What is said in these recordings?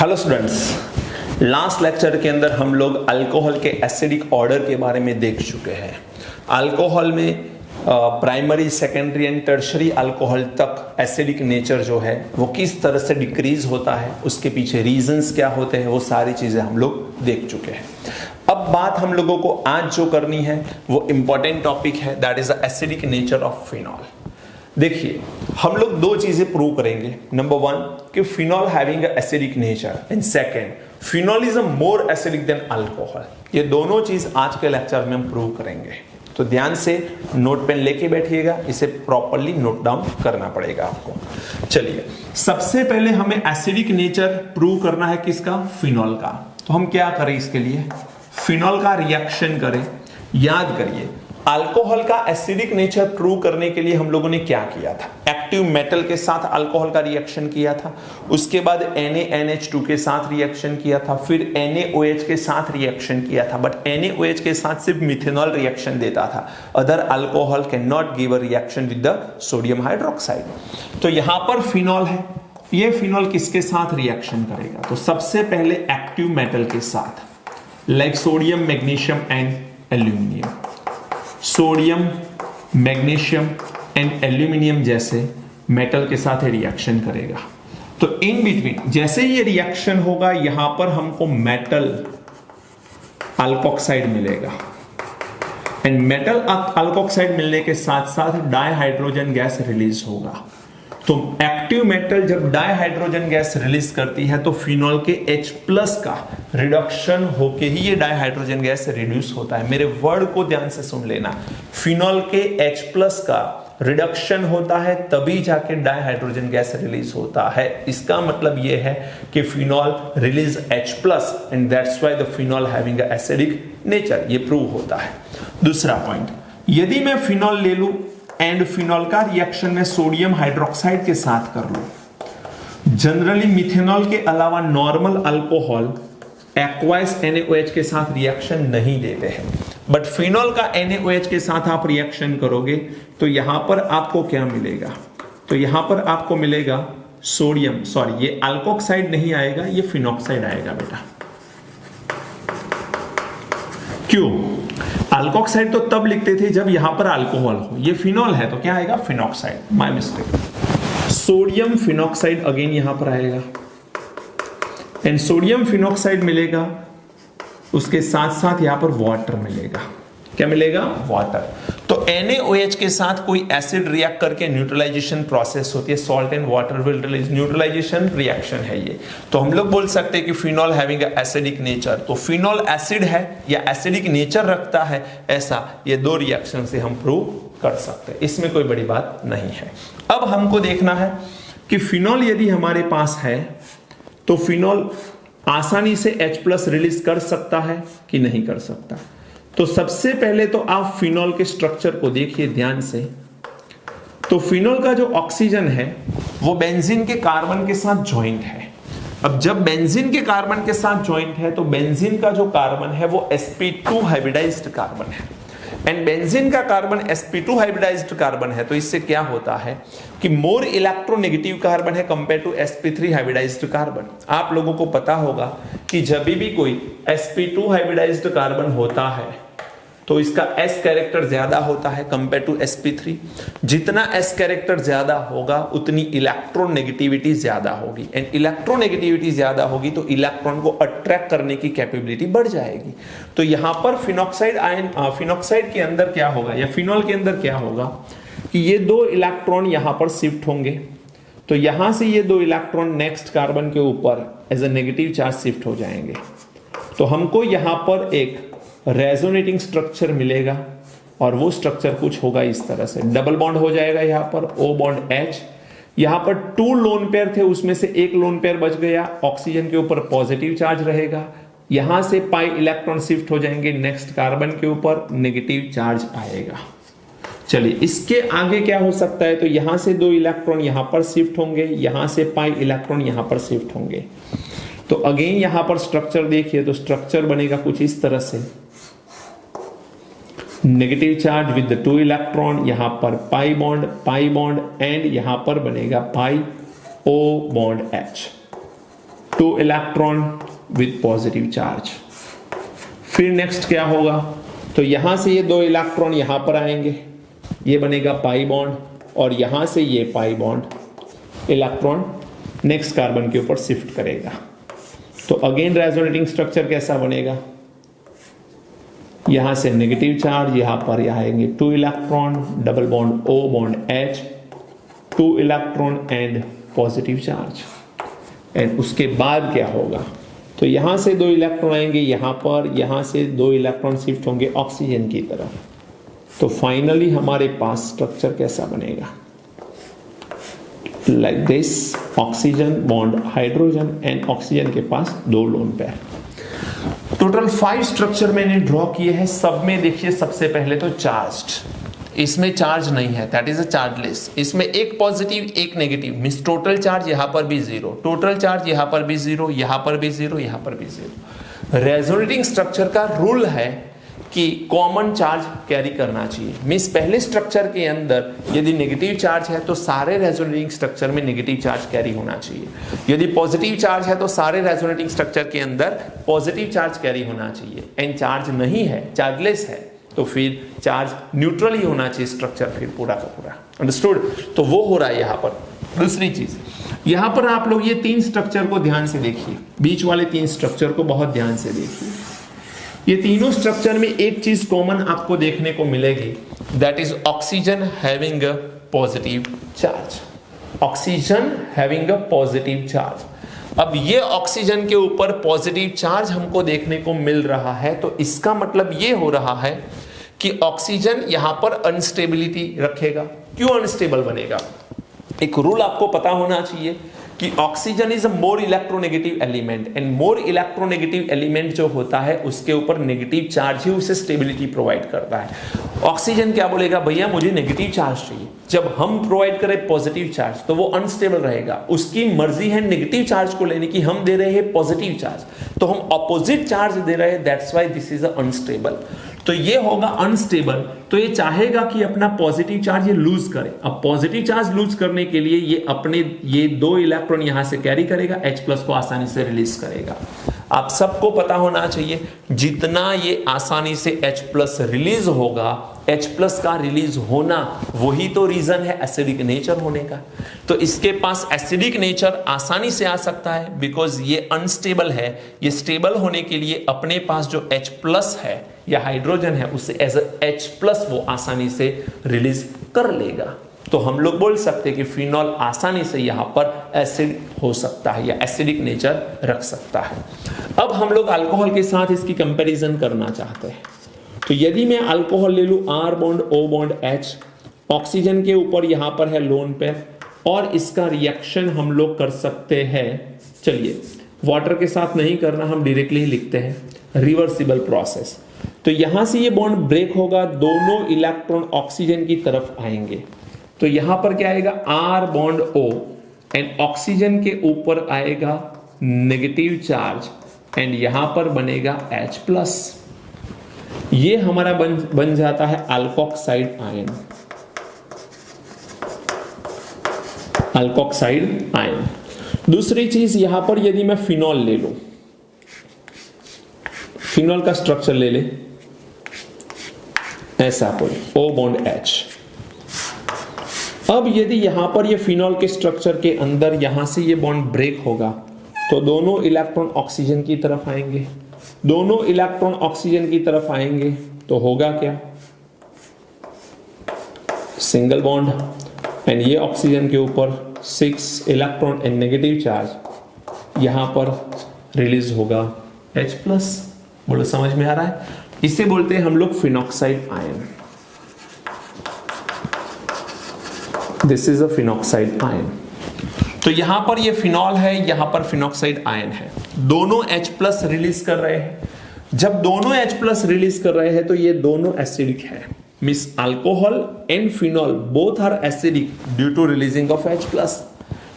Hello students, last lecture के अंदर हम लोग अल्कोहल के एसिडिक ऑर्डर के बारे में देख चुके हैं। अल्कोहल में primary, secondary and tertiary alcohol तक एसिडिक नेचर जो है वो किस तरह से डिक्रीज होता है, उसके पीछे रीजंस क्या होते हैं, वो सारी चीजें हम लोग देख चुके हैं। अब बात हम लोगों को आज जो करनी है वो इंपॉर्टेंट टॉपिक है, that is the acidic nature of phenol. देखिए, हम लोग दो चीजें प्रूव करेंगे। नंबर वन कि phenol having acidic nature, and second phenol is a more acidic then alcohol. ये दोनों चीज आज के लेक्चर में हम प्रूव करेंगे, तो ध्यान से नोट पेन लेके बैठिएगा, इसे प्रॉपरली नोट डाउन करना पड़ेगा आपको। चलिए, सबसे पहले हमें एसिडिक नेचर प्रूव करना है किसका? फिनॉल का। तो हम क्या करें इसके लिए? फिनॉल का रिएक्शन करें। याद करिए, अल्कोहल का एसिडिक नेचर प्रूव करने के लिए हम लोगों ने क्या किया था? एक्टिव मेटल के साथ अल्कोहल का रिएक्शन किया था, उसके बाद NaNH2 के साथ रिएक्शन किया था, फिर NaOH के साथ रिएक्शन किया था। बट NaOH के साथ सिर्फ मिथेनॉल रिएक्शन देता था। Other alcohol can not give a reaction with the sodium hydroxide. तो यहां पर फिनॉल है, ये फिनॉल किसके साथ रिएक्शन करेगा? तो सबसे पहले एक्टिव मेटल के साथ, like sodium, magnesium and aluminium. Sodium, magnesium and aluminium जैसे मेटल के साथ रिएक्शन करेगा। तो इन बिटवीन जैसे ये रिएक्शन होगा, यहां पर हमको मेटल अल्कोक्साइड मिलेगा, एंड मेटल अल्कोक्साइड मिलने के साथ साथ डाइहाइड्रोजन गैस रिलीज होगा। तो एक्टिव मेटल जब डाइहाइड्रोजन गैस रिलीज करती है तो फिनॉल के H+ का रिडक्शन होके ही ये डाइहाइड्रोजन गैस रिड्यूस होता है। मेरे वर्ड को ध्यान से सुन लेना, फिनॉल के H+ का रिडक्शन होता है तभी जाके डाइहाइड्रोजन गैस रिलीज होता है। इसका मतलब ये है कि phenol release H+ and that's why the phenol having a acidic nature. ये प्रूव होता है। दूसरा पॉइंट, यदि मैं फिनॉल ले लूं एंड फिनॉल का रिएक्शन में सोडियम हाइड्रोक्साइड के साथ कर लूं, जनरली मिथेनॉल के अलावा नॉर्मल अल्कोहल एक्वायस NaOH के साथ रिएक्शन नहीं देते हैं, बट फिनॉल का NaOH के साथ आप रिएक्शन करोगे तो यहां पर आपको क्या मिलेगा? तो यहां पर आपको मिलेगा सोडियम, सॉरी ये अल्कोक्साइड नहीं आएगा, ये फिनॉक्साइड आएगा बेटा। क्यों? अल्कोक्साइड तो तब लिखते थे जब यहां पर अल्कोहल हो, ये फिनॉल है तो क्या आएगा? Phenoxide. My mistake. Sodium phenoxide again यहां पर आएगा, एंड सोडियम फिनॉक्साइड मिलेगा, उसके साथ साथ यहां पर वाटर मिलेगा। क्या मिलेगा? वाटर। तो NaOH के साथ कोई एसिड रिएक्ट करके न्यूट्रलाइजेशन प्रोसेस होती है, salt and water will release, neutralisation reaction है ये। तो हम लोग बोल सकते हैं कि फिनॉल हैविंग एसिडिक नेचर। तो फिनॉल एसिड है या एसिडिक नेचर रखता है, ऐसा ये दो रिएक्शन से हम प्रूव कर सकते हैं, इसमें कोई बड़ी बात नहीं है। अब हमको देखना है कि फिनॉल यदि हमारे पास है तो फिनॉल आसानी से H+ रिलीज कर सकता है कि नहीं कर सकता। तो सबसे पहले तो आप फिनॉल के स्ट्रक्चर को देखिए ध्यान से। तो फिनॉल का जो ऑक्सीजन है वो बेंजीन के कार्बन के साथ ज्वाइंट है। अब जब बेंजीन के कार्बन के साथ ज्वाइंट है तो बेंजीन का जो कार्बन है वो sp2 हाइब्रिडाइज्ड कार्बन है, एंड बेंजीन का कार्बन sp2 हाइब्रिडाइज्ड कार्बन है। तो इससे क्या होता है कि मोर इलेक्ट्रोनेगेटिव कार्बन है compare to sp3 hybridised carbon. आप लोगों को पता होगा कि जब भी कोई sp2 हाइब्रिडाइज्ड कार्बन होता है तो इसका S कैरेक्टर ज्यादा होता है कंपेयर टू sp3। जितना S कैरेक्टर ज्यादा होगा उतनी इलेक्ट्रोनेगेटिविटी ज्यादा होगी, एंड इलेक्ट्रोनेगेटिविटी ज्यादा होगी तो इलेक्ट्रॉन को अट्रैक्ट करने की कैपेबिलिटी बढ़ जाएगी। तो यहां पर फिनॉक्साइड आयन, फिनॉक्साइड के अंदर क्या होगा या फिनॉल के अंदर क्या होगा कि ये दो इलेक्ट्रॉन यहां पर शिफ्ट होंगे। तो यहां से ये दो इलेक्ट्रॉन नेक्स्ट कार्बन के ऊपर as a negative charge shift हो जाएंगे। तो हमको यहां पर एक रेजोनेटिंग स्ट्रक्चर मिलेगा, और वो स्ट्रक्चर कुछ होगा इस तरह से। डबल बॉन्ड हो जाएगा यहां पर O बॉन्ड H। यहां पर 2 लोन पेयर थे, उसमें से एक लोन पेयर बच गया, ऑक्सीजन के ऊपर पॉजिटिव चार्ज रहेगा। यहां से पाई इलेक्ट्रॉन शिफ्ट हो जाएंगे नेक्स्ट कार्बन के ऊपर, नेगेटिव चार्ज आएगा। चलिए, इसके आगे क्या हो सकता है? तो यहां से 2 इलेक्ट्रॉन यहां पर शिफ्ट होंगे, यहां से पाई इलेक्ट्रॉन यहां पर शिफ्ट होंगे। तो अगेन यहां पर स्ट्रक्चर देखिए, तो स्ट्रक्चर बनेगा कुछ इस तरह से, नेगेटिव चार्ज विद 2 इलेक्ट्रॉन, यहां पर पाई बॉन्ड एंड यहां पर बनेगा पाई O bond H। 2 electron with positive charge. फिर नेक्स्ट क्या होगा, तो यहां से ये 2 इलेक्ट्रॉन यहां पर आएंगे, ये बनेगा पाई बॉन्ड, और यहां से ये pi bond electron next carbon के ऊपर शिफ्ट करेगा। तो अगेन रेजोनेटिंग स्ट्रक्चर कैसा बनेगा, यहां से नेगेटिव चार्ज, यहां पर आएंगे 2 electron, double bond O bond H, 2 electron and positive charge. And उसके बाद क्या होगा, तो यहां से 2 इलेक्ट्रॉन आएंगे यहां पर, यहां से 2 इलेक्ट्रॉन शिफ्ट होंगे ऑक्सीजन की तरफ। तो फाइनली हमारे पास स्ट्रक्चर कैसा बनेगा, like this, oxygen bond hydrogen and oxygen के पास 2 लोन पेयर। टोटल 5 स्ट्रक्चर मैंने ड्रॉ किए हैं। सब में देखिए सबसे पहले तो चार्ज्ड, इसमें चार्ज नहीं है, दैट इज अ चार्जलेस। इसमें एक पॉजिटिव एक नेगेटिव, मींस टोटल चार्ज यहां पर भी 0, टोटल चार्ज यहां पर भी 0, यहां पर भी 0, यहां पर भी 0। रेजोनेटिंग स्ट्रक्चर का रूल है कि कॉमन चार्ज कैरी करना चाहिए, मींस पहले स्ट्रक्चर के अंदर यदि नेगेटिव चार्ज है तो सारे रेजोनेटिंग स्ट्रक्चर में नेगेटिव चार्ज कैरी होना चाहिए, यदि पॉजिटिव चार्ज है तो सारे रेजोनेटिंग स्ट्रक्चर के अंदर पॉजिटिव चार्ज कैरी होना चाहिए। एंड चार्ज नहीं है, चार्जलेस है, तो फिर चार्ज न्यूट्रल ही होना चाहिए स्ट्रक्चर फिर पूरा का पूरा। अंडरस्टूड? तो वो हो रहा है यहां पर। दूसरी चीज, यहां पर आप लोग ये 3 स्ट्रक्चर को ध्यान से देखिए, बीच वाले 3 स्ट्रक्चर को बहुत ध्यान से देखिए। ये तीनों स्ट्रक्चर में एक चीज कॉमन आपको देखने को मिलेगी, that is oxygen having a positive charge. Oxygen having a positive charge. अब ये ऑक्सीजन के ऊपर पॉजिटिव चार्ज हमको देखने को मिल रहा है, तो इसका मतलब ये हो रहा है कि ऑक्सीजन यहां पर अनस्टेबिलिटी रखेगा। क्यों अनस्टेबल बनेगा? एक रूल आपको पता होना चाहिए कि oxygen is a more electronegative element, and more electronegative element जो होता है उसके ऊपर नेगेटिव चार्ज ही उसे स्टेबिलिटी प्रोवाइड करता है। ऑक्सीजन क्या बोलेगा, भैया मुझे नेगेटिव चार्ज चाहिए। जब हम प्रोवाइड करें पॉजिटिव चार्ज तो वो अनस्टेबल रहेगा, उसकी मर्जी है नेगेटिव चार्ज को लेने की, हम दे रहे हैं पॉजिटिव चार्ज, तो हम ऑपोजिट चार्ज दे रहे हैं, that's why this is unstable. तो ये होगा अनस्टेबल, तो ये चाहेगा कि अपना पॉजिटिव चार्ज ये लूज करे। अब पॉजिटिव चार्ज लूज करने के लिए ये अपने ये 2 इलेक्ट्रॉन यहां से कैरी करेगा, H+ को आसानी से रिलीज करेगा। आप सबको पता होना चाहिए जितना ये आसानी से H+ रिलीज होगा, H+ का रिलीज होना वही तो रीजन है एसिडिक नेचर होने का। तो इसके पास एसिडिक नेचर आसानी से आ सकता है बिकॉज ये अनस्टेबल है। ये स्टेबल होने के लिए अपने पास जो H+ है या हाइड्रोजन है उसे एज H+ वो आसानी से रिलीज कर लेगा। तो हम लोग बोल सकते हैं कि फिनॉल आसानी से यहां पर एसिड हो सकता है या एसिडिक नेचर रख सकता है। अब हम लोग अल्कोहल के साथ इसकी कंपैरिजन करना चाहते हैं। तो यदि मैं अल्कोहल ले लूं R bond O bond H, oxygen के ऊपर यहां पर है लोन पेयर, और इसका रिएक्शन हम लोग कर सकते हैं, चलिए वाटर के साथ नहीं करना, हम डायरेक्टली लिखते हैं रिवर्सिबल प्रोसेस। तो यहां से ये बॉन्ड ब्रेक होगा, दोनों इलेक्ट्रॉन ऑक्सीजन की तरफ आएंगे, तो यहां पर क्या आएगा R bond O, and oxygen के ऊपर आएगा नेगेटिव चार्ज, एंड यहां पर बनेगा H+। ये हमारा बन जाता है अल्कोक्साइड आयन, अल्कोक्साइड आयन। दूसरी चीज यहां पर यदि मैं फिनॉल ले लूं, फिनॉल का स्ट्रक्चर ले ले ऐसा कोई O बॉन्ड H। अब यदि यहां पर ये फिनॉल के स्ट्रक्चर के अंदर यहां से ये बॉन्ड ब्रेक होगा, तो दोनों इलेक्ट्रॉन ऑक्सीजन की तरफ आएंगे, दोनों इलेक्ट्रॉन ऑक्सीजन की तरफ आएंगे, तो होगा क्या, सिंगल बॉन्ड, एंड ये ऑक्सीजन के ऊपर 6 इलेक्ट्रॉन एंड नेगेटिव चार्ज यहां पर रिलीज होगा H+। बोलो समझ में आ रहा है? इसे बोलते हैं हम लोग phenoxide ion. This is a phenoxide ion. तो यहां पर ये फिनॉल है, यहां पर फिनॉक्साइड आयन है, दोनों H+ रिलीज कर रहे हैं। जब दोनों H+ रिलीज कर रहे हैं तो ये दोनों एसिडिक है, means alcohol and phenol both are acidic due to releasing of H+।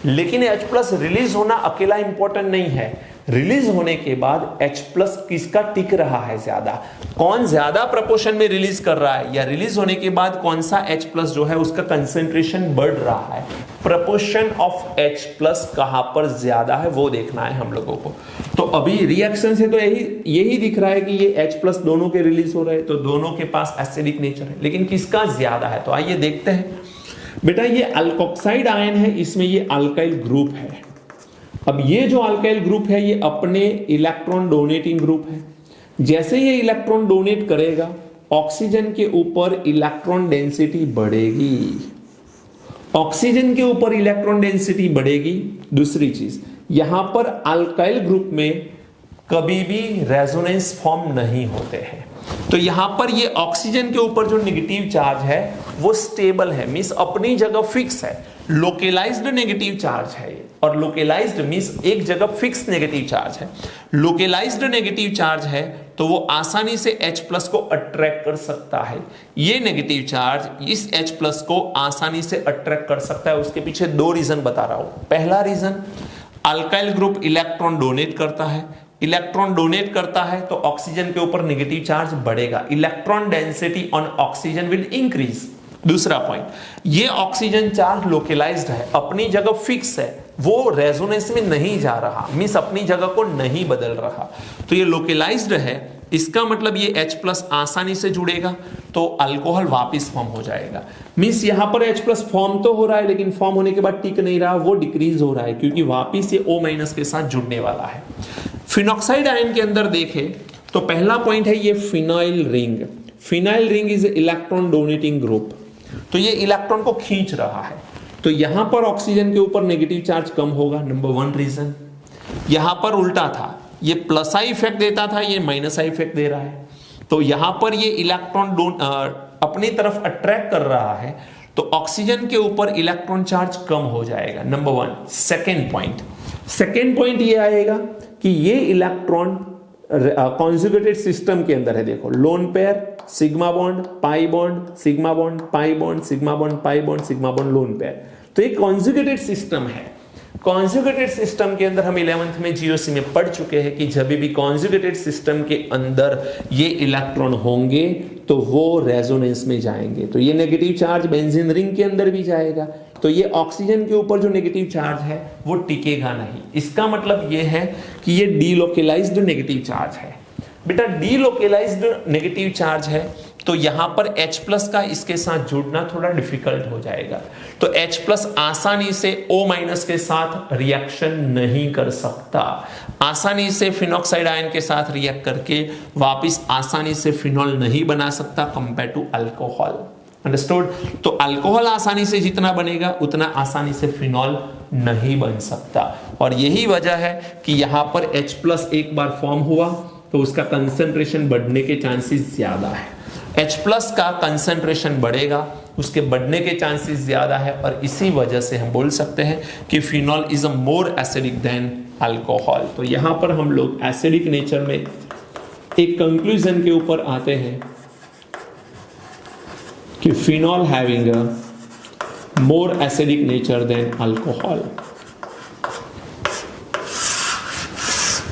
लेकिन H+ रिलीज होना अकेला इंपॉर्टेंट नहीं है, रिलीज होने के बाद H प्लस किसका टिक रहा है ज्यादा, कौन ज्यादा प्रपोर्शन में रिलीज कर रहा है, या रिलीज होने के बाद कौन सा H प्लस जो है उसका कंसेंट्रेशन बढ़ रहा है, प्रपोर्शन ऑफ H प्लस कहां पर ज्यादा है वो देखना है हम लोगों को। तो अभी रिएक्शन से तो यही दिख रहा है कि ये H प्लस दोनों के रिलीज हो रहे हैं, तो दोनों के पास एसिडिक नेचर है, लेकिन किसका ज्यादा है, तो आइए देखते हैं। बेटा ये अल्कोक्साइड आयन है, इसमें ये अल्काइल ग्रुप है। अब ये जो अल्काइल ग्रुप है ये अपने इलेक्ट्रॉन डोनेटिंग ग्रुप है। जैसे ये इलेक्ट्रॉन डोनेट करेगा ऑक्सीजन के ऊपर इलेक्ट्रॉन डेंसिटी बढ़ेगी, ऑक्सीजन के ऊपर इलेक्ट्रॉन डेंसिटी बढ़ेगी। दूसरी चीज, यहां पर अल्काइल ग्रुप में कभी भी रेजोनेंस फॉर्म नहीं होते हैं, तो यहां पर ये ऑक्सीजन के ऊपर जो नेगेटिव चार्ज है वो स्टेबल है, मींस अपनी जगह फिक्स है। लोकेलाइज्ड नेगेटिव चार्ज है ये, और लोकेलाइज्ड मींस एक जगह फिक्स नेगेटिव चार्ज है। लोकेलाइज्ड नेगेटिव चार्ज है तो वो आसानी से H प्लस को अट्रैक्ट कर सकता है। ये नेगेटिव चार्ज इस H प्लस को आसानी से अट्रैक्ट कर सकता है। उसके पीछे दो रीजन बता रहा हूं। पहला reason, alkyl group electron donate करता है, इलेक्ट्रॉन डोनेट करता है तो ऑक्सीजन के ऊपर नेगेटिव चार्ज बढ़ेगा, electron density on oxygen will increase. दूसरा पॉइंट, ये ऑक्सीजन चार्ज लोकेलाइज्ड है, अपनी जगह फिक्स है, वो रेजोनेंस में नहीं जा रहा, मींस अपनी जगह को नहीं बदल रहा। तो ये लोकेलाइज्ड है, इसका मतलब ये H प्लस आसानी से जुड़ेगा तो अल्कोहल वापस फॉर्म हो जाएगा। मींस यहां पर H प्लस फॉर्म तो हो रहा है, लेकिन फॉर्म होने के बाद टिक नहीं रहा, वो डिक्रीज हो रहा है क्योंकि वापस ये O माइनस के साथ जुड़ने वाला है। फिनॉक्साइड आयन के अंदर देखें तो पहला पॉइंट है ये phenyl ring. Phenyl ring is electron donating group, तो ये इलेक्ट्रॉन को खींच रहा है, तो यहां पर ऑक्सीजन के ऊपर नेगेटिव चार्ज कम होगा, नंबर वन रीजन। यहां पर उल्टा था, ये प्लस आई इफेक्ट देता था, ये माइनस आई इफेक्ट दे रहा है, तो यहां पर ये इलेक्ट्रॉन अपनी तरफ अट्रैक्ट कर रहा है तो ऑक्सीजन के ऊपर इलेक्ट्रॉन चार्ज कम हो जाएगा, नंबर वन। सेकेंड पॉइंट ये आएगा कि ये इलेक्ट्रॉन कॉन्जुगेटेड सिस्टम के अंदर है। देखो lone pair, sigma bond, pi bond, sigma bond, pi bond, sigma bond, pi bond, sigma bond, lone pair, तो ये कॉन्जुगेटेड सिस्टम है। कॉन्जुगेटेड सिस्टम के अंदर हम 11th में जीओसी में पढ़ चुके हैं कि जब भी कॉन्जुगेटेड सिस्टम के अंदर ये इलेक्ट्रॉन होंगे तो वो रेजोनेंस में जाएंगे, तो ये नेगेटिव चार्ज बेंजीन रिंग के अंदर भी जाएगा, तो ये ऑक्सीजन के ऊपर जो नेगेटिव चार्ज है वो टिकेगा नहीं। इसका मतलब ये है कि ये डीलोकेलाइज्ड नेगेटिव चार्ज है। बेटा डीलोकेलाइज्ड नेगेटिव चार्ज है तो यहां पर H प्लस का इसके साथ जुड़ना थोड़ा डिफिकल्ट हो जाएगा, तो H प्लस आसानी से O माइनस के साथ रिएक्शन नहीं कर सकता, आसानी से फिनॉक्साइड आयन के साथ रिएक्ट करके वापस आसानी से फिनॉल नहीं बना सकता कंपेयर टू अल्कोहल। अंडरस्टूड? तो अल्कोहल आसानी से जितना बनेगा उतना आसानी से फिनॉल नहीं बन सकता, और यही वजह है कि यहां पर H प्लस एक बार फॉर्म हुआ तो उसका कंसंट्रेशन बढ़ने के चांसेस ज्यादा है। H प्लस का कंसंट्रेशन बढ़ेगा, उसके बढ़ने के चांसेस ज्यादा है, और इसी वजह से हम बोल सकते हैं कि phenol is a more acidic then alcohol. तो यहां पर हम लोग एसिडिक नेचर में एक कंक्लूजन के ऊपर आते हैं कि phenol having a more acidic nature than alcohol.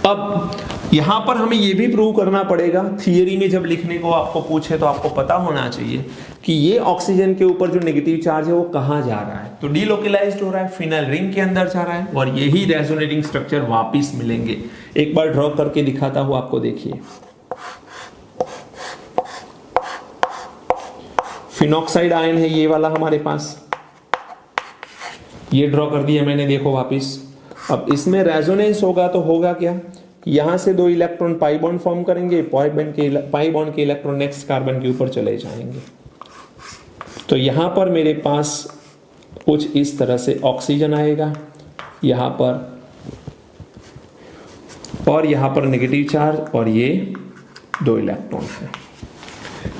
अब यहां पर हमें यह भी प्रूव करना पड़ेगा, थियरी में जब लिखने को आपको पूछे तो आपको पता होना चाहिए कि ये ऑक्सीजन के ऊपर जो नेगेटिव चार्ज है वो कहां जा रहा है, तो डीलोकेलाइज्ड हो रहा है, फिनाइल रिंग के अंदर जा रहा है, और यही रेजोनेटिंग स्ट्रक्चर वापिस मिलेंगे। एक बार ड्रॉ करके दिखाता हूं आपको, देखिए फिनॉक्साइड आयन है ये वाला हमारे पास, ये ड्रॉ कर दिया मैंने, देखो वापिस। अब इसमें रेजोनेंस होगा तो होगा क्या, यहां से दो इलेक्ट्रॉन पाई बॉन्ड फॉर्म करेंगे, पाई बॉन्ड के इलेक्ट्रॉन नेक्स्ट कार्बन के ऊपर चले जाएंगे, तो यहां पर मेरे पास कुछ इस तरह से ऑक्सीजन आएगा यहां पर, और यहां पर नेगेटिव चार्ज, और ये दो इलेक्ट्रॉन है।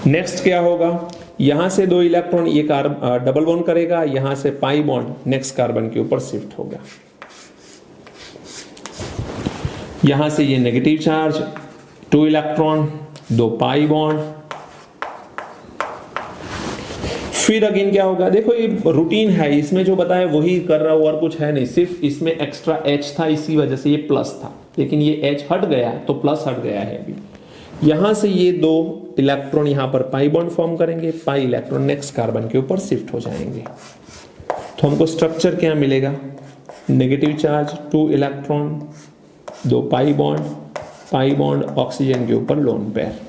नेक्स्ट क्या होगा, यहां से दो इलेक्ट्रॉन ये डबल बॉन्ड करेगा, यहां से पाई बॉन्ड नेक्स्ट कार्बन के ऊपर शिफ्ट होगा, यहां से ये नेगेटिव चार्ज, टू इलेक्ट्रॉन, दो पाई बॉन्ड, फिर अगेन क्या होगा, देखो ये रूटीन है, इसमें जो बताया वही कर रहा हूं और कुछ है नहीं, सिर्फ इसमें एक्स्ट्रा H था इसी वजह से ये प्लस था। लेकिन ये H हट गया तो प्लस हट गया है अभी। यहां से ये दो इलेक्ट्रॉन यहां पर पाई बॉन्ड फॉर्म करेंगे, पाई इलेक्ट्रॉन नेक्स्ट कार्बन के ऊपर शिफ्ट हो जाएंगे। तो हमको स्ट्रक्चर क्या मिलेगा, negative charge 2 electron, 2 pi bond oxygen के ऊपर लोन पेयर।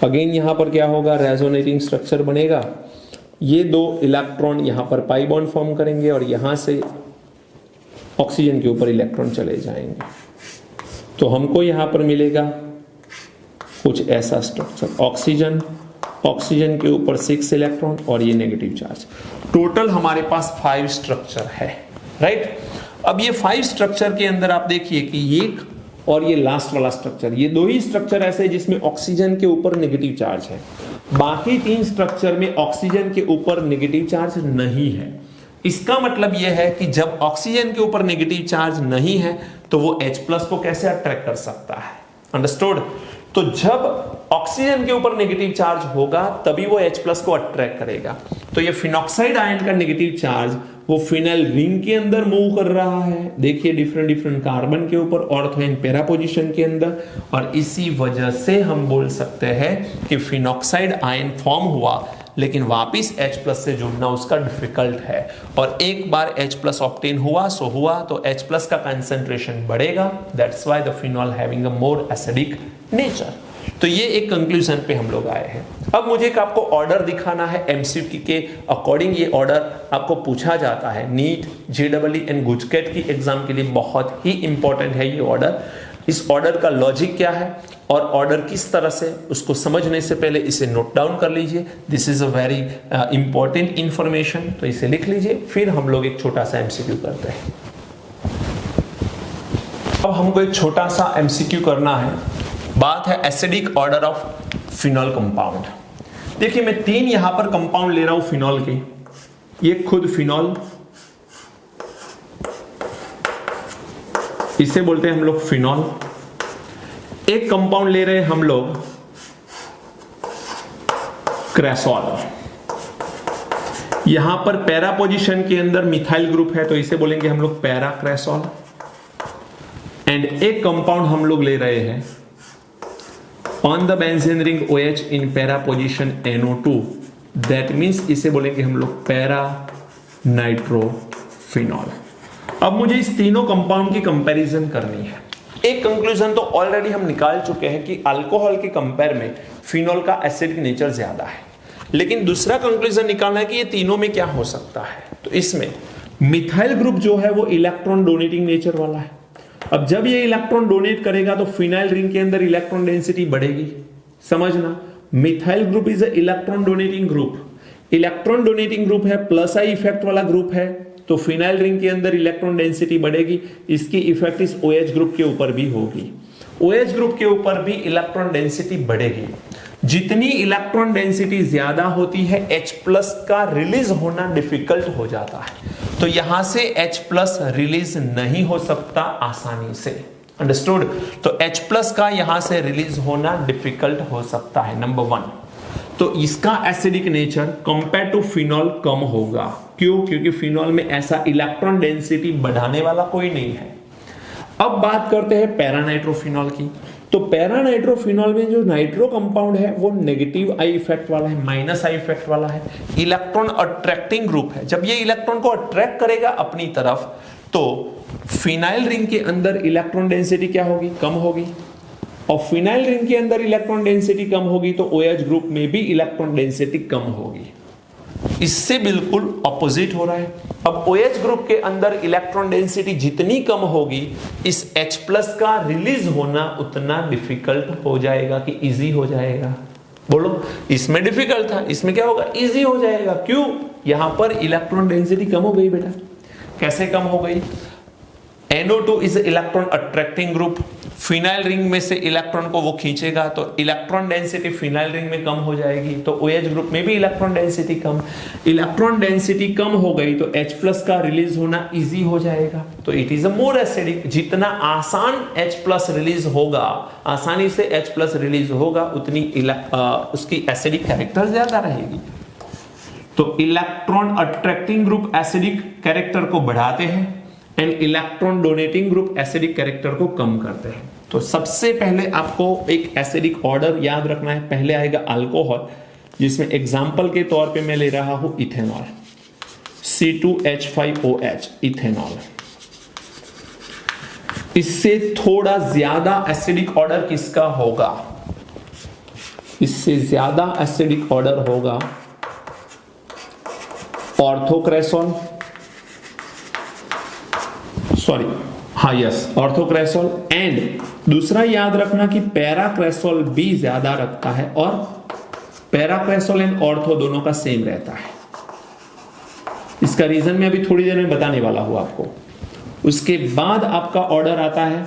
अगेन यहां पर क्या होगा, रेजोनेटिंग स्ट्रक्चर बनेगा। ये 2 इलेक्ट्रॉन यहां पर पाई बॉन्ड फॉर्म करेंगे और यहां से ऑक्सीजन के ऊपर इलेक्ट्रॉन चले जाएंगे। तो हमको यहां पर मिलेगा कुछ ऐसा स्ट्रक्चर, ऑक्सीजन के ऊपर 6 इलेक्ट्रॉन और ये नेगेटिव चार्ज। टोटल हमारे पास 5 स्ट्रक्चर है, राइट। अब ये 5 स्ट्रक्चर के अंदर आप देखिए कि ये और ये लास्ट वाला स्ट्रक्चर, ये 2 ही स्ट्रक्चर ऐसे जिसमें ऑक्सीजन के ऊपर नेगेटिव चार्ज है। बाकी 3 स्ट्रक्चर में ऑक्सीजन के ऊपर नेगेटिव चार्ज नहीं है। इसका मतलब यह है कि जब ऑक्सीजन के ऊपर नेगेटिव चार्ज नहीं है तो वो H+ को कैसे अट्रैक्ट कर सकता है, अंडरस्टूड। तो जब ऑक्सीजन के ऊपर नेगेटिव चार्ज होगा तभी वो H+ को अट्रैक्ट करेगा। तो ये फिनॉक्साइड आयन का नेगेटिव चार्ज वो फिनाइल रिंग के अंदर मूव कर रहा है, देखिए डिफरेंट कार्बन के ऊपर ऑर्थो एंड पैरा पोजीशन के अंदर, और इसी वजह से हम बोल सकते हैं कि फिनॉक्साइड आयन फॉर्म हुआ, लेकिन वापिस H+ से जुड़ना उसका डिफिकल्ट है। और एक बार H+ ऑब्टेन हुआ सो हुआ, तो H+ का कंसंट्रेशन बढ़ेगा, that's why the phenol having a more acidic nature. तो ये एक कंक्लूजन पे हम लोग आए हैं। अब मुझे एक आपको ऑर्डर दिखाना है, एमसीक्यू के अकॉर्डिंग ये ऑर्डर आपको पूछा जाता है। नीट, JEE एंड गुजकेट की एग्जाम के लिए बहुत ही इंपॉर्टेंट है ये ऑर्डर। इस ऑर्डर का लॉजिक क्या है और ऑर्डर किस तरह से, उसको समझने से पहले इसे नोट डाउन कर लीजिए। This is a very important information, तो इसे लिख लीजिए, फिर हम लोग एक छोटा सा एमसीक्यू करते हैं। अब हमको एक छोटा सा एमसीक्यू करना है। बात है acidic order of phenol compound. देखिए मैं 3 यहां पर कंपाउंड ले रहा हूं फिनॉल के, ये खुद फिनॉल, इसे बोलते हैं हम लोग फिनॉल। एक कंपाउंड ले रहे हैं हम लोग क्रेसॉल, यहां पर पैरा पोजीशन के अंदर मिथाइल ग्रुप है तो इसे बोलेंगे हम लोग पैरा क्रेसॉल। एंड एक कंपाउंड हम लोग ले रहे हैं on the benzene ring OH in para position NO2, that means इसे बोलेंगे हम लोग पैरा नाइट्रोफिनॉल। अब मुझे इस तीनों कंपाउंड की कंपैरिजन करनी है। एक कंक्लूजन तो ऑलरेडी हम निकाल चुके हैं कि अल्कोहल के कंपेयर में फिनॉल का एसिडिक नेचर ज्यादा है, लेकिन दूसरा कंक्लूजन निकालना है कि ये तीनों में क्या हो सकता है। तो इसमें मिथाइल ग्रुप जो है वो इलेक्ट्रॉन डोनेटिंग नेचर वाला है। अब जब ये इलेक्ट्रॉन डोनेट करेगा तो फिनाइल रिंग के अंदर इलेक्ट्रॉन डेंसिटी बढ़ेगी। समझना, methyl group is a electron donating group. Electron donating group है, प्लस आई इफेक्ट वाला ग्रुप है, तो फिनाइल रिंग के अंदर इलेक्ट्रॉन डेंसिटी बढ़ेगी। इसकी इफेक्ट इस OH ग्रुप के ऊपर भी होगी। OH ग्रुप के ऊपर भी इलेक्ट्रॉन डेंसिटी बढ़ेगी। जितनी इलेक्ट्रॉन डेंसिटी ज्यादा होती है H+ का रिलीज होना डिफिकल्ट हो जाता है, तो यहां से H+ रिलीज नहीं हो सकता आसानी से, अंडरस्टूड। तो H+ का यहां से रिलीज होना डिफिकल्ट हो सकता है, नंबर 1। तो इसका acidic nature compare to phenol कम होगा। क्यों? क्योंकि फिनॉल में ऐसा इलेक्ट्रॉन डेंसिटी बढ़ाने वाला कोई नहीं है। अब बात करते हैं पैरानाइट्रोफिनॉल की। तो पैरानाइट्रोफिनॉल में जो नाइट्रो कंपाउंड है वो नेगेटिव आई इफेक्ट वाला है, माइनस आई इफेक्ट वाला है, इलेक्ट्रॉन अट्रैक्टिंग ग्रुप है। जब ये इलेक्ट्रॉन को अट्रैक्ट करेगा अपनी तरफ तो फिनाइल रिंग के अंदर इलेक्ट्रॉन डेंसिटी क्या होगी? कम होगी। और फिनाइल रिंग के अंदर इलेक्ट्रॉन डेंसिटी कम होगी तो OH ग्रुप में भी इलेक्ट्रॉन डेंसिटी कम होगी। इससे बिल्कुल ऑपोजिट हो रहा है। अब OH ग्रुप के अंदर इलेक्ट्रॉन डेंसिटी जितनी कम होगी, इस H+ का रिलीज होना उतना डिफिकल्ट हो जाएगा कि इजी हो जाएगा। बोलो, इसमें डिफिकल्ट था, इसमें क्या होगा? इजी हो जाएगा। क्यों? यहां पर इलेक्ट्रॉन डेंसिटी कम हो गई बेटा। कैसे कम हो गई? NO2 is electron attracting group, phenyl ring में से इलेक्ट्रॉन को वो खींचेगा तो इलेक्ट्रॉन डेंसिटी फिनाइल रिंग में कम हो जाएगी, तो OH ग्रुप में भी इलेक्ट्रॉन डेंसिटी कम। इलेक्ट्रॉन डेंसिटी कम हो गई तो H+ का रिलीज होना इजी हो जाएगा, तो it is a more acidic. जितना आसान H+ रिलीज होगा, आसानी से H+ रिलीज होगा, उतनी उसकी एसिडिक कैरेक्टर ज्यादा रहेगी। तो electron attracting group acidic character को बढ़ाते हैं, and electron donating group acidic character को कम करते हैं। तो सबसे पहले आपको एक एसिडिक ऑर्डर याद रखना है। पहले आएगा अल्कोहल, जिसमें एग्जाम्पल के तौर पे मैं ले रहा हूं इथेनॉल, C2H5OH, इथेनॉल। इससे थोड़ा ज्यादा एसिडिक ऑर्डर किसका होगा? इससे ज्यादा एसिडिक ऑर्डर होगा ऑर्थोक्रेसोल, सॉरी, हाँ यस, ऑर्थोक्रेसोल। एंड दूसरा याद रखना कि पैराक्रेसोल भी ज्यादा रखता है, और पैराक्रेसोल एंड ऑर्थो दोनों का सेम रहता है। इसका रीजन मैं अभी थोड़ी देर में बताने वाला हूं आपको। उसके बाद आपका ऑर्डर आता है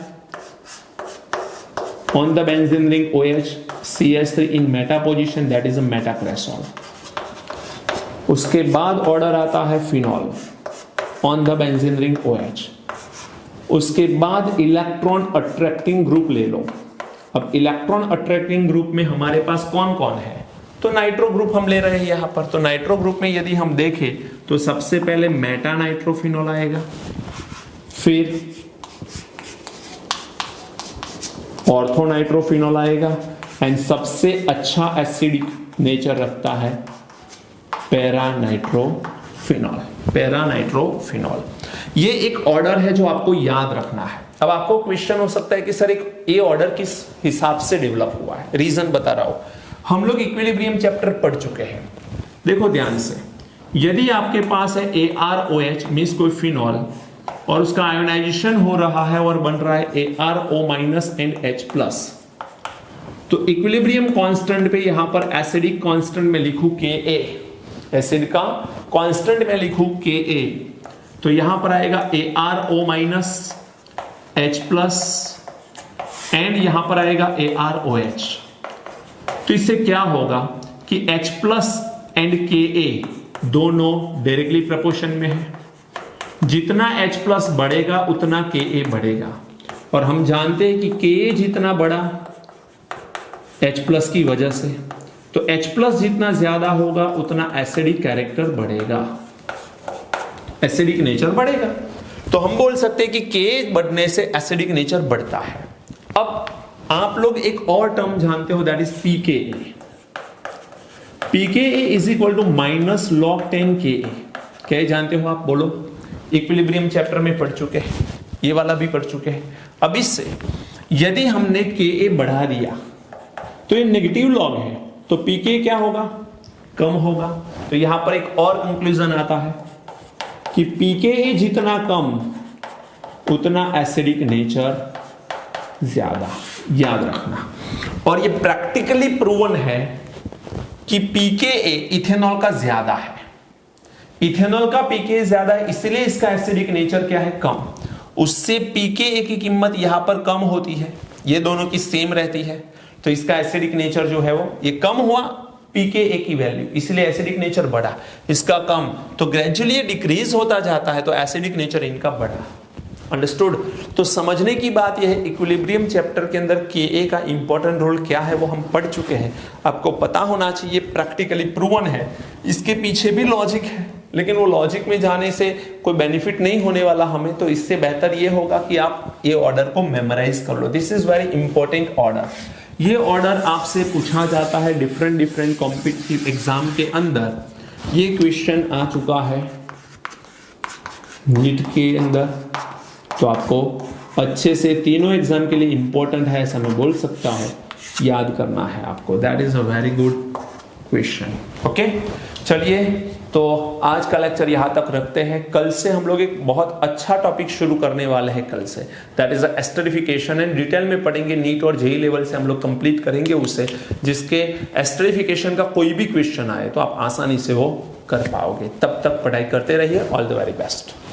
on the benzene ring OH CH3 in meta position, that is a metacresol. उसके बाद ऑर्डर आता है phenol on the benzene ring OH। उसके बाद इलेक्ट्रॉन अट्रैक्टिंग ग्रुप ले लो। अब इलेक्ट्रॉन अट्रैक्टिंग ग्रुप में हमारे पास कौन कौन है? तो नाइट्रो ग्रुप हम ले रहे हैं यहां पर। तो नाइट्रो ग्रुप में यदि हम देखें तो सबसे पहले मेटा नाइट्रोफिनॉल आएगा, फिर ऑर्थो नाइट्रोफिनॉल आएगा, एंड सबसे अच्छा एसिडिक नेचर रखता है पैरा नाइट्रोफिनॉल। पैरा नाइट्रोफिनॉल ये एक ऑर्डर है जो आपको याद रखना है। अब आपको क्वेश्चन हो सकता है कि सर एक ये ऑर्डर किस हिसाब से डेवलप हुआ है? रीजन बता रहा हूं। हम लोग इक्विलिब्रियम चैप्टर पढ़ चुके हैं। देखो ध्यान से, यदि आपके पास है ArOH मींस कोई फिनॉल, और उसका आयोनाइजेशन हो रहा है और बन रहा है ArO- एंड H+, तो इक्विलिब्रियम कांस्टेंट पे यहां पर एसिडिक कांस्टेंट में लिखूं Ka, एसिड का कांस्टेंट में लिखूं Ka, तो यहां पर आएगा ArO- H+ एंड यहां पर आएगा ArOH। तो इससे क्या होगा कि H+ एंड Ka दोनों डायरेक्टली प्रोपोर्शन में है। जितना H+ बढ़ेगा उतना Ka बढ़ेगा, और हम जानते हैं कि Ka जितना बड़ा H+ की वजह से, तो H+ जितना ज्यादा होगा उतना एसिडिक कैरेक्टर बढ़ेगा, एसिडिक नेचर बढ़ेगा। तो हम बोल सकते हैं कि K बढ़ने से एसिडिक नेचर बढ़ता है। अब आप लोग एक और टर्म जानते हो, that is pKa। pKa is equal to -log10 Ka। क्या जानते हो आप? बोलो। इक्विलिब्रियम चैप्टर में पढ़ चुके हैं, ये वाला भी पढ़ चुके हैं। अब इससे यदि हमने Ka बढ़ा दिया तो ये नेगेटिव लॉग है, तो pK क्या होगा? कम होगा। तो यहां पर एक और कंक्लूजन आता है कि pKa जितना कम उतना एसिडिक नेचर ज्यादा। याद रखना, और ये प्रैक्टिकली प्रूवन है कि pKa इथेनॉल का ज्यादा है। इथेनॉल का pKa ज्यादा है, इसलिए इसका एसिडिक नेचर क्या है? कम। उससे pKa की कीमत यहां पर कम होती है, ये दोनों की सेम रहती है, तो इसका एसिडिक नेचर जो है वो ये कम हुआ pKa की वैल्यू, इसलिए एसिडिक नेचर बढ़ा। इसका कम, तो ग्रेजुअली डिक्रीज होता जाता है, तो एसिडिक नेचर इनका बढ़ा। अंडरस्टूड? तो समझने की बात यह है, इक्विलिब्रियम चैप्टर के अंदर Ka का इंपॉर्टेंट रोल क्या है वो हम पढ़ चुके हैं। आपको पता होना चाहिए, प्रैक्टिकली प्रूवन है। इसके पीछे भी लॉजिक है, लेकिन वो लॉजिक में जाने से कोई बेनिफिट नहीं होने वाला हमें, तो इससे बेहतर ये होगा कि आप ये ऑर्डर को मेमोराइज कर लो। This is very important order. ये ऑर्डर आपसे पूछा जाता है डिफरेंट कॉम्पिटिटिव एग्जाम के अंदर। ये क्वेश्चन आ चुका है नीट के अंदर, तो आपको अच्छे से तीनों एग्जाम के लिए इंपॉर्टेंट है ऐसा मैं बोल सकता हूं, याद करना है आपको। That is a very good question. Okay, चलिए तो आज का लेक्चर यहां तक रखते हैं। कल से हम लोग एक बहुत अच्छा टॉपिक शुरू करने वाले हैं कल से, that is esterification, and detail में पढ़ेंगे। नीट और जेई लेवल से हम लोग कंप्लीट करेंगे उसे, जिसके एस्टरिफिकेशन का कोई भी क्वेश्चन आए तो आप आसानी से वो कर पाओगे। तब तक पढ़ाई करते रहिए। All the very best.